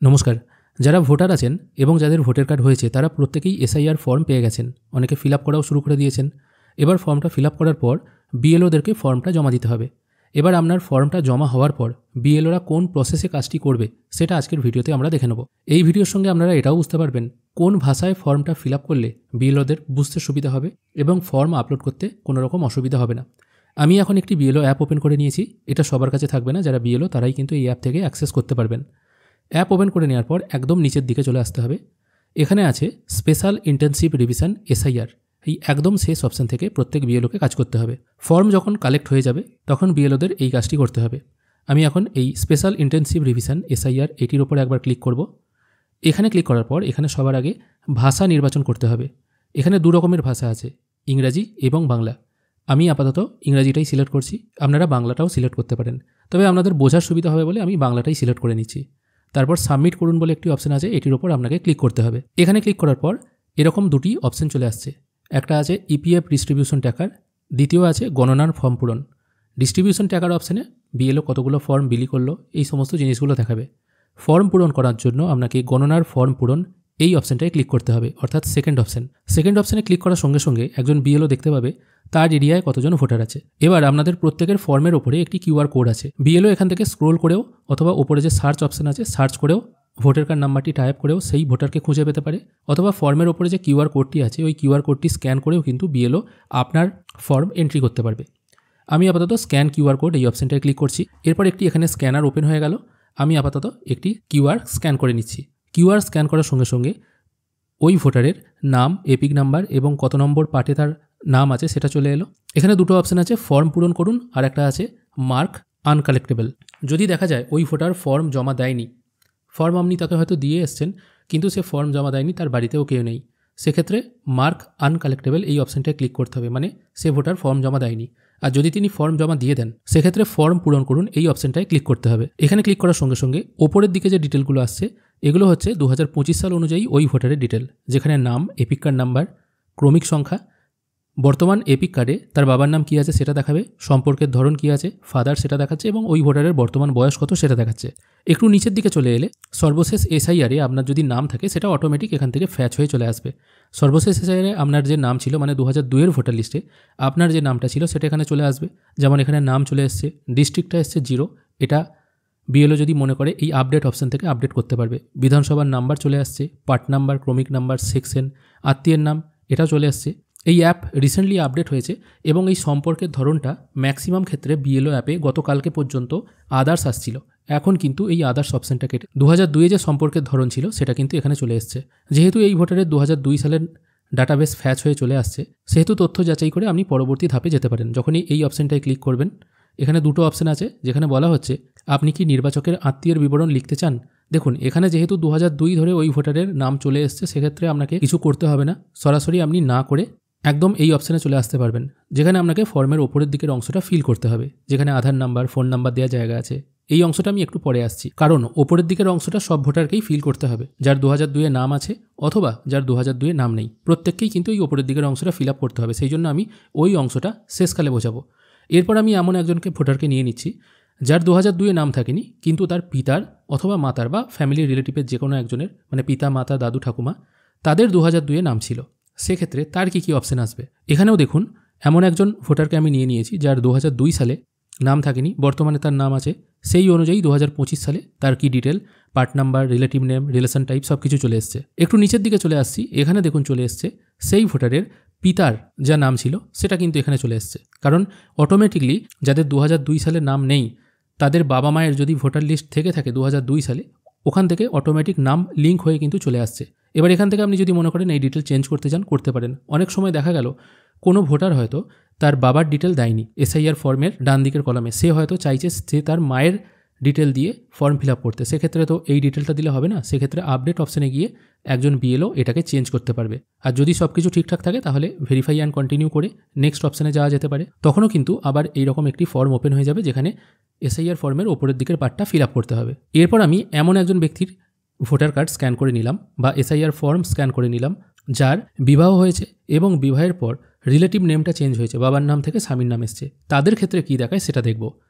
নমস্কার। যারা ভোটার আছেন এবং যাদের ভোটার কার্ড হয়েছে তারা প্রত্যেকেই এসআইআর ফর্ম পেয়ে গেছেন। অনেকে ফিল আপ করাও শুরু করে দিয়েছেন। এবার ফর্মটা ফিল আপ করার পর বিএলওদেরকে ফর্মটা জমা দিতে হবে। এবার আপনার ফর্মটা জমা হওয়ার পর বিএলওরা কোন প্রসেসে কাজটি করবে সেটা আজকের ভিডিওতে আমরা দেখে নেব। এই ভিডিওর সঙ্গে আপনারা এটাও বুঝতে পারবেন কোন ভাষায় ফর্মটা ফিল আপ করলে বিএলওদের বুঝতে সুবিধা হবে এবং ফর্ম আপলোড করতে কোনো রকম অসুবিধা হবে না। আমি এখন একটি বিএলও অ্যাপ ওপেন করে নিয়েছি। এটা সবার কাছে থাকবে না, যারা বিএলও তারাই কিন্তু এই অ্যাপ থেকে অ্যাক্সেস করতে পারবেন। অ্যাপ ওপেন করে নেওয়ার পর একদম নিচের দিকে চলে আসতে হবে। এখানে আছে স্পেশাল ইন্টেনসিভ রিভিশন এসআইআর। এই একদম শেষ অপশান থেকে প্রত্যেক বিএলওকে কাজ করতে হবে। ফর্ম যখন কালেক্ট হয়ে যাবে তখন বিএলওদের এই কাজটি করতে হবে। আমি এখন এই স্পেশাল ইন্টেনসিভ রিভিশন এসআইআর এটির ওপর একবার ক্লিক করব। এখানে ক্লিক করার পর এখানে সবার আগে ভাষা নির্বাচন করতে হবে। এখানে দু রকমের ভাষা আছে, ইংরাজি এবং বাংলা। আমি আপাতত ইংরাজিটাই সিলেক্ট করছি, আপনারা বাংলাটাও সিলেক্ট করতে পারেন, তবে আপনাদের বোঝার সুবিধা হবে বলে আমি বাংলাটাই সিলেক্ট করে নিচ্ছি। তারপর সাবমিট করুন বলে একটি অপশান আছে, এটির ওপর আপনাকে ক্লিক করতে হবে। এখানে ক্লিক করার পর এরকম দুটি অপশান চলে আসছে। একটা আছে ইপিএফ ডিস্ট্রিবিউশন ট্র্যাকার, দ্বিতীয় আছে গণনার ফর্ম পূরণ। ডিস্ট্রিবিউশন ট্র্যাকার অপশানে বিএলও কতগুলো ফর্ম বিলি করলো এই সমস্ত জিনিসগুলো দেখাবে। ফর্ম পূরণ করার জন্য আপনাকে গণনার ফর্ম পূরণ এই অপশানটায় ক্লিক করতে হবে, অর্থাৎ সেকেন্ড অপশান। সেকেন্ড অপশানে ক্লিক করার সঙ্গে সঙ্গে একজন বিএলও দেখতে পাবে তার এরিয়ায় কতজন ভোটার আছে। এবার আপনাদের প্রত্যেকের ফর্মের ওপরে একটি কিউআর কোড আছে। বিএলও এখান থেকে স্ক্রোল করেও অথবা ওপরে যে সার্চ অপশান আছে সার্চ করেও ভোটার কার্ড নাম্বারটি টাইপ করেও সেই ভোটারকে খুঁজে পেতে পারে, অথবা ফর্মের ওপরে যে কিউআর কোডটি আছে ওই কিউআর কোডটি স্ক্যান করেও কিন্তু বিএলও আপনার ফর্ম এন্ট্রি করতে পারবে। আমি আপাতত স্ক্যান কিউআর কোড এই অপশানটায় ক্লিক করছি। এরপর একটি এখানে স্ক্যানার ওপেন হয়ে গেল। আমি আপাতত একটি কিউআর স্ক্যান করে নিচ্ছি। কিউআর স্ক্যান করার সঙ্গে সঙ্গে ওই ভোটারের নাম, এপিক নাম্বার এবং কত নম্বর পার্টে তার নাম আছে সেটা চলে এলো। এখানে দুটো অপশান আছে, ফর্ম পূরণ করুন আর একটা আছে মার্ক আনকালেক্টেবল। যদি দেখা যায় ওই ভোটার ফর্ম জমা দেয়নি, ফর্ম আপনি তাকে হয়তো দিয়ে এসছেন কিন্তু সে ফর্ম জমা দেয়নি, তার বাড়িতেও কেউ নেই, সেক্ষেত্রে মার্ক আনকালেক্টেবল এই অপশানটায় ক্লিক করতে হবে, মানে সে ভোটার ফর্ম জমা দেয়নি। আর যদি তিনি ফর্ম জমা দিয়ে দেন সেক্ষেত্রে ফর্ম পূরণ করুন এই অপশানটায় ক্লিক করতে হবে। এখানে ক্লিক করার সঙ্গে সঙ্গে ওপরের দিকে যে ডিটেলগুলো আসছে এগুলো হচ্ছে 2025 সাল অনুযায়ী ওই ভোটারের ডিটেল, যেখানে নাম, এপিক কার্ড নাম্বার, ক্রমিক সংখ্যা, বর্তমান এপিক কার্ডে তার বাবার নাম কী আছে সেটা দেখাবে, সম্পর্কের ধরন কী আছে, ফাদার সেটা দেখাচ্ছে এবং ওই ভোটারের বর্তমান বয়স কত সেটা দেখাচ্ছে। একটু নিচের দিকে চলে এলে সর্বশেষ এসআইআরে আপনার যদি নাম থাকে সেটা অটোমেটিক এখান থেকে ফ্যাচ হয়ে চলে আসবে। সর্বশেষ এসআইআরে আপনার যে নাম ছিল, মানে 2002-এর ভোটার লিস্টে আপনার যে নামটা ছিল সেটা এখানে চলে আসবে। যেমন এখানে নাম চলে এসছে, ডিস্ট্রিক্টটা এসছে 0, এটা বিএলও যদি মনে করে এই আপডেট অপশান থেকে আপডেট করতে পারবে। বিধানসভার নাম্বার চলে আসছে, পার্ট নাম্বার, ক্রমিক নাম্বার, সেকশন, আত্মীয়ের নাম এটাও চলে আসছে। এই অ্যাপ রিসেন্টলি আপডেট হয়েছে এবং এই সম্পর্কের ধরনটা ম্যাক্সিমাম ক্ষেত্রে বিএলও অ্যাপে গতকালকে পর্যন্ত আদার্স আসছিল, এখন কিন্তু এই আদার্স অপশানটা কেটে 2002-এ যে সম্পর্কের ধরন ছিল সেটা কিন্তু এখানে চলে এসছে। যেহেতু এই ভোটারের 2002 সালের ডাটাবেস ফ্যাচ হয়ে চলে আসছে সেহেতু তথ্য যাচাই করে আপনি পরবর্তী ধাপে যেতে পারেন। যখনই এই অপশানটায় ক্লিক করবেন এখানে দুটো অপশান আছে, যেখানে বলা হচ্ছে আপনি কি নির্বাচকের আত্মীয়ের বিবরণ লিখতে চান। দেখুন এখানে যেহেতু 2002 ধরে ওই ভোটারের নাম চলে এসছে সেক্ষেত্রে আপনাকে কিছু করতে হবে না, সরাসরি আপনি না করে একদম এই অপশানে চলে আসতে পারবেন, যেখানে আপনাকে ফর্মের ওপরের দিকের অংশটা ফিল করতে হবে, যেখানে আধার নাম্বার, ফোন নাম্বার দেওয়া জায়গা আছে। এই অংশটা আমি একটু পরে আসছি, কারণ ওপরের দিকের অংশটা সব ভোটারকেই ফিল করতে হবে, যার 2002-এ নাম আছে অথবা যার 2002-এ নাম নেই, প্রত্যেককেই কিন্তু এই ওপরের দিকের অংশটা ফিল আপ করতে হবে। সেই জন্য আমি ওই অংশটা শেষকালে বোঝাবো। এরপর আমি এমন একজনকে ভোটারকে নিয়ে নিচ্ছি যার 2002-এ নাম থাকেনি কিন্তু তার পিতার অথবা মাতার বা ফ্যামিলি রিলেটিভের যে কোনো একজনের, মানে পিতা, মাতা, দাদু, ঠাকুমা, তাদের 2002-এ নাম ছিল। সেক্ষেত্রে তার কী কী অপশান আসবে এখানেও দেখুন। এমন একজন ভোটারকে আমি নিয়ে নিয়েছি যার 2002 সালে নাম থাকেনি, বর্তমানে তার নাম আছে, সেই অনুযায়ী 2025 সালে তার কি detail, part number, relative name, relation type সব কিছু চলে এসছে। একটু নিচের দিকে চলে আসছি, এখানে দেখুন চলে এসছে সেই ভোটারের পিতার যা নাম ছিল সেটা কিন্তু এখানে চলে এসছে, কারণ অটোমেটিকলি যাদের 2002 সালে নাম নেই তাদের বাবা মায়ের যদি ভোটার লিস্ট থেকে থাকে 2002 সালে, ওখান থেকে অটোমেটিক নাম লিঙ্ক হয়ে কিন্তু চলে আসছে। এবার এখান থেকে আপনি যদি মনে করেন এই ডিটেল চেঞ্জ করতে চান করতে পারেন। অনেক সময় দেখা গেল কোনো ভোটার হয়তো তার বাবার ডিটেল দেয়নি এসআইআর ফর্মের ডান দিকের কলামে, সে হয়তো চাইছে সে তার মায়ের ডিটেল দিয়ে ফর্ম ফিল আপ করতে, সেক্ষেত্রে তো এই ডিটেলটা দিলে হবে না, সেক্ষেত্রে আপডেট অপশানে গিয়ে একজন বিএলও এটাকে চেঞ্জ করতে পারবে। আর যদি সব কিছু ঠিকঠাক থাকে তাহলে ভেরিফাই অ্যান্ড কন্টিনিউ করে নেক্সট অপশানে যাওয়া যেতে পারে। তখনও কিন্তু আবার এইরকম একটি ফর্ম ওপেন হয়ে যাবে যেখানে এসআইআর ফর্মের ওপরের দিকের পার্টটা ফিল আপ করতে হবে। এরপর আমি এমন একজন ব্যক্তির ভোটার কার্ড স্ক্যান করে নিলাম বা এসআইআর ফর্ম স্ক্যান করে নিলাম যার বিবাহ হয়েছে এবং বিবাহের পর রিলেটিভ নেমটা চেঞ্জ হয়েছে, বাবার নাম থেকে স্বামীর নাম এসছে, তাদের ক্ষেত্রে কী দেখায় সেটা দেখব।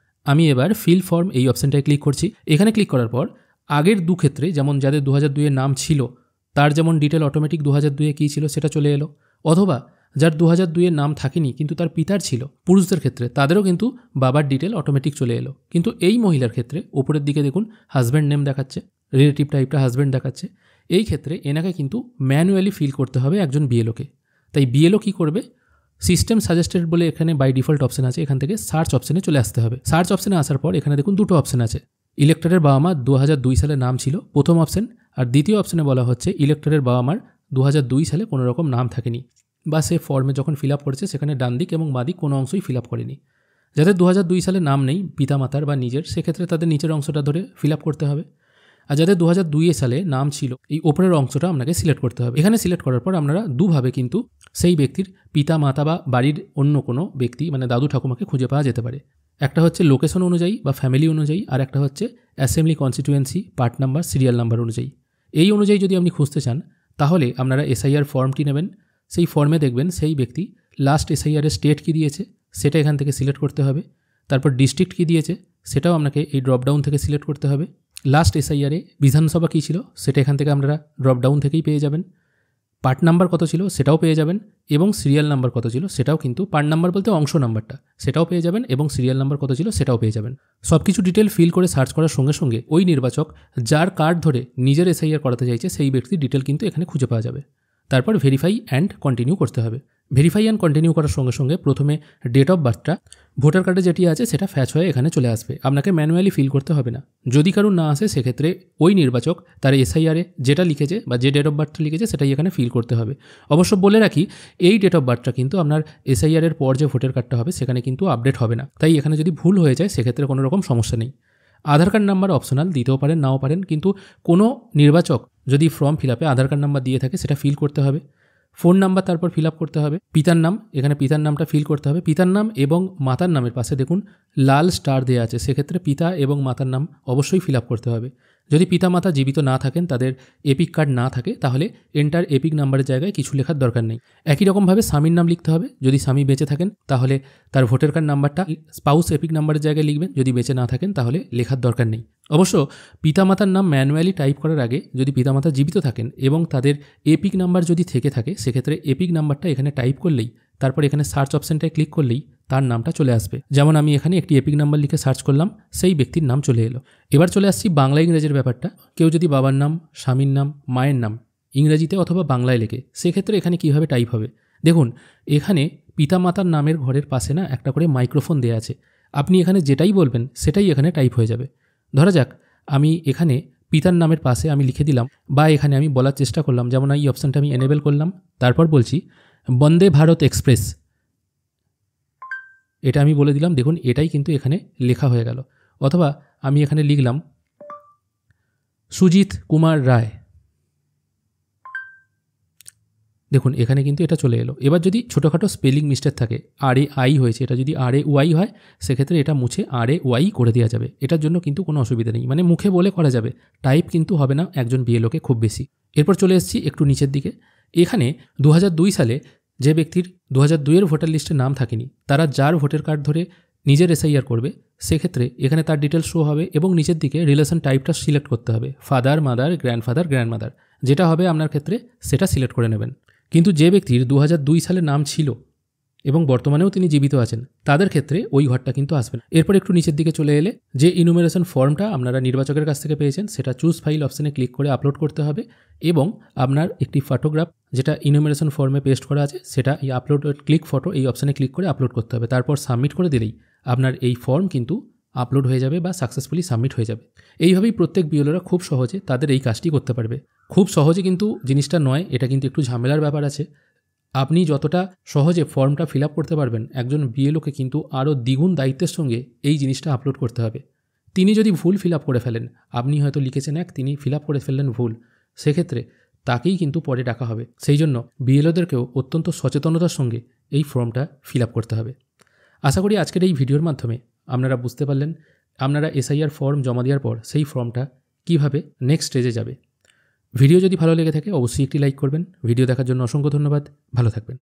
আমি এবার ফিল ফর্ম এই অপশানটায় ক্লিক করছি। এখানে ক্লিক করার পর আগের দু ক্ষেত্রে যেমন যাদের 2002 নাম ছিল তার যেমন ডিটেল অটোমেটিক 2002 কী ছিল সেটা চলে এলো, অথবা যার 2002 নাম থাকেনি কিন্তু তার পিতার ছিল, পুরুষদের ক্ষেত্রে তাদেরও কিন্তু বাবার ডিটেল অটোমেটিক চলে এলো। কিন্তু এই মহিলার ক্ষেত্রে ওপরের দিকে দেখুন হাজব্যান্ড নেম দেখাচ্ছে, রিলেটিভ টাইপটা হাজব্যান্ড দেখাচ্ছে। এই ক্ষেত্রে এনাকে কিন্তু ম্যানুয়ালি ফিল করতে হবে একজন বিএলওকে। তাই বিএলও কী করবে, সিস্টেম সাজেস্টেড বলে এখানে বাই ডিফল্ট অপশন আছে, এখান থেকে সার্চ অপশনে চলে আসতে হবে। সার্চ অপশনে আসার পর এখানে দেখুন দুটো অপশন আছে। ইলেক্টরের বাবা মা 2002 সালে নাম ছিল প্রথম অপশন, আর দ্বিতীয় অপশনে বলা হচ্ছে ইলেক্টরের বাবা মার 2002 সালে কোনো রকম নাম থাকেনি, বা সে ফর্মে যখন ফিল আপ করেছে সেখানে ডান দিক এবং বাঁ দিক কোনো অংশই ফিল আপ করেনি। যাদের 2002 সালে নাম নেই পিতামাতার বা নিজের, সেক্ষেত্রে তাদের নিচের অংশটা ধরে ফিল আপ করতে হবে। আর যাদের 2002 সালে নাম ছিল এই ওপরের অংশটা আপনাকে সিলেক্ট করতে হবে। এখানে সিলেক্ট করার পর আপনারা দুভাবে কিন্তু সেই ব্যক্তির পিতা মাতা বা বাড়ির অন্য কোনো ব্যক্তি মানে দাদু ঠাকুমাকে খুঁজে পাওয়া যেতে পারে। একটা হচ্ছে লোকেশন অনুযায়ী বা ফ্যামিলি অনুযায়ী, আর একটা হচ্ছে assembly constituency part number serial number অনুযায়ী। এই অনুযায়ী যদি আপনি খুঁজতে চান তাহলে আপনারা এসআইআর ফর্মটি নেবেন, সেই ফর্মে দেখবেন সেই ব্যক্তি লাস্ট এসআইআরের স্টেট কী দিয়েছে সেটা এখান থেকে সিলেক্ট করতে হবে, তারপর ডিস্ট্রিক্ট কী দিয়েছে সেটাও আপনাকে এই ড্রপডাউন থেকে সিলেক্ট করতে হবে। লাস্ট এসআইআরে বিধানসভা কী ছিল সেটা এখান থেকে আপনারা ড্রপডাউন থেকেই পেয়ে যাবেন, পার্ট নাম্বার কত ছিল সেটাও পেয়ে যাবেন, এবং সিরিয়াল নাম্বার কত ছিল সেটাও কিন্তু, পার্ট নাম্বার বলতে অংশ নাম্বারটা সেটাও পেয়ে যাবেন, এবং সিরিয়াল নাম্বার কত ছিল সেটাও পেয়ে যাবেন। সব কিছু ডিটেল ফিল করে সার্চ করার সঙ্গে সঙ্গে ওই নির্বাচক যার কার্ড ধরে নিজের এসআইআর করাতে চাইছে সেই ব্যক্তির ডিটেল কিন্তু এখানে খুঁজে পাওয়া যাবে। তারপর ভেরিফাই অ্যান্ড কন্টিনিউ করতে হবে। ভেরিফাই অ্যান্ড কন্টিনিউ করার সঙ্গে সঙ্গে প্রথমে ডেট অফ বার্থটা ভোটার কার্ডে যেটি আছে সেটা ফ্যাচ হয়ে এখানে চলে আসবে, আপনাকে ম্যানুয়ালি ফিল করতে হবে না। যদি কারোর না আসে সেক্ষেত্রে ওই নির্বাচক তার এসআইআরে যেটা লিখেছে বা যে ডেট অফ বার্থটা লিখেছে সেটাই এখানে ফিল করতে হবে। অবশ্য বলে রাখি এই ডেট অফ বার্থটা কিন্তু আপনার এসআইআরের পর যে ভোটার কার্ডটা হবে সেখানে কিন্তু আপডেট হবে না, তাই এখানে যদি ভুল হয়ে যায় সেক্ষেত্রে কোনো রকম সমস্যা নেই। আধার কার্ড নাম্বার অপশনাল, দিতেও পারেন নাও পারেন, কিন্তু কোনো নির্বাচক যদি ফর্ম ফিল আপে আধার কার্ড নাম্বার দিয়ে থাকে সেটা ফিল করতে হবে। ফোন নাম্বার তারপর ফিল আপ করতে হবে। পিতার নাম, এখানে পিতার নামটা ফিল করতে হবে। পিতার নাম এবং মাতার নামের পাশে দেখুন লাল স্টার দেওয়া আছে, সেক্ষেত্রে পিতা এবং মাতার নাম অবশ্যই ফিল আপ করতে হবে। যদি পিতা মাতা জীবিত না থাকেন, তাদের এপিক কার্ড না থাকে, তাহলে এন্টার এপিক নাম্বারের জায়গায় কিছু লেখার দরকার নেই। একই রকমভাবে স্বামীর নাম লিখতে হবে, যদি স্বামী বেঁচে থাকেন তাহলে তার ভোটার কার্ড নাম্বারটা স্পাউস এপিক নাম্বারের জায়গায় লিখবেন, যদি বেঁচে না থাকেন তাহলে লেখার দরকার নেই। অবশ্য পিতামাতার নাম ম্যানুয়ালি টাইপ করার আগে যদি পিতামাতা জীবিত থাকেন এবং তাদের এপিক নাম্বার যদি থেকে থাকে সেক্ষেত্রে এপিক নাম্বারটা এখানে টাইপ করলেই, তারপর এখানে সার্চ অপশানটায় ক্লিক করলেই তার নামটা চলে আসবে। যেমন আমি এখানে একটি এপিক নাম্বার লিখে সার্চ করলাম, সেই ব্যক্তির নাম চলে এলো। এবার চলে আসছি বাংলা ইংরেজির ব্যাপারটা। কেউ যদি বাবার নাম, স্বামীর নাম, মায়ের নাম ইংরেজিতে অথবা বাংলায় লেখে সেক্ষেত্রে এখানে কীভাবে টাইপ হবে দেখুন। এখানে পিতামাতার নামের ঘরের পাশে না একটা করে মাইক্রোফোন দেওয়া আছে, আপনি এখানে যেটাই বলবেন সেটাই এখানে টাইপ হয়ে যাবে। ধরা যাক আমি এখানে পিতার নামের পাশে আমি লিখে দিলাম, বা এখানে আমি বলার চেষ্টা করলাম, যেমন এই অপশানটা আমি এনেবেল করলাম, তারপর বলছি বন্দে ভারত এক্সপ্রেস, এটা আমি বলে দিলাম। দেখুন এটাই কিন্তু এখানে লেখা হয়ে গেল। অথবা আমি এখানে লিখলাম সুজিত কুমার রায়, দেখুন এখানে কিন্তু এটা চলে এলো। এবার যদি ছোটোখাটো স্পেলিং মিস্টেক থাকে, RAI হয়েছে, এটা যদি RAY হয় সেক্ষেত্রে এটা মুছে RAY করে দেওয়া যাবে, এটার জন্য কিন্তু কোনো অসুবিধা নেই, মানে মুখে বলে করা যাবে, টাইপ কিন্তু হবে না একজন বিএলওকে খুব বেশি। এরপর চলে এসেছি একটু নিচের দিকে। এখানে 2002 সালে যে ব্যক্তির 2002 ভোটার লিস্টে নাম থাকেনি, তারা যার ভোটার কার্ড ধরে নিজের এসআইআর করবে সেক্ষেত্রে এখানে তার ডিটেলস শো হবে, এবং নিচের দিকে রিলেশন টাইপটা সিলেক্ট করতে হবে, ফাদার, মাদার, গ্র্যান্ডফাদার, গ্র্যান্ডমাদার, যেটা হবে আপনার ক্ষেত্রে সেটা সিলেক্ট করে নেবেন। কিন্তু যে ব্যক্তির 2002 সালে নাম ছিল এবং বর্তমানেও তিনি জীবিত আছেন তাদের ক্ষেত্রে ওই ঘরটা কিন্তু আসবে না। এরপর একটু নিচের দিকে চলে এলে যে ইনুমেরেশন ফর্মটা আপনারা নির্বাচকের কাছ থেকে পেয়েছেন সেটা চুজ ফাইল অপশানে ক্লিক করে আপলোড করতে হবে, এবং আপনার একটি ফটোগ্রাফ যেটা ইনুমেরেশন ফর্মে পেস্ট করা আছে সেটা এই আপলোড ক্লিক ফটো এই অপশানে ক্লিক করে আপলোড করতে হবে। তারপর সাবমিট করে দিলেই আপনার এই ফর্ম কিন্তু আপলোড হয়ে যাবে বা সাকসেসফুলি সাবমিট হয়ে যাবে। এইভাবেই প্রত্যেক বিএলওরা খুব সহজে তাদের এই কাজটি করতে পারবে। খুব সহজে কিন্তু জিনিসটা নয়, এটা কিন্তু একটু ঝামেলার ব্যাপার আছে। আপনি যতটা সহজে ফর্মটা ফিল আপ করতে পারবেন, একজন বিএলওকে কিন্তু আরও দ্বিগুণ দায়িত্বের সঙ্গে এই জিনিসটা আপলোড করতে হবে। তিনি যদি ভুল ফিল আপ করে ফেলেন, আপনি হয়তো লিখেছেন এক, তিনি ফিল আপ করে ফেললেন ভুল, সেক্ষেত্রে তাকেই কিন্তু পরে ডাকা হবে। সেই জন্য বিএলওদেরকেও অত্যন্ত সচেতনতার সঙ্গে এই ফর্মটা ফিল আপ করতে হবে। আশা করি আজকের এই ভিডিওর মাধ্যমে আপনারা বুঝতে পারলেন আপনারা এসআইআর ফর্ম জমা দেওয়ার পর সেই ফর্মটা কীভাবে নেক্সট স্টেজে যাবে। ভিডিও যদি ভালো লেগে থাকে অবশ্যই একটি লাইক করবেন। ভিডিও দেখার জন্য অসংখ্য ধন্যবাদ, ভালো থাকবেন।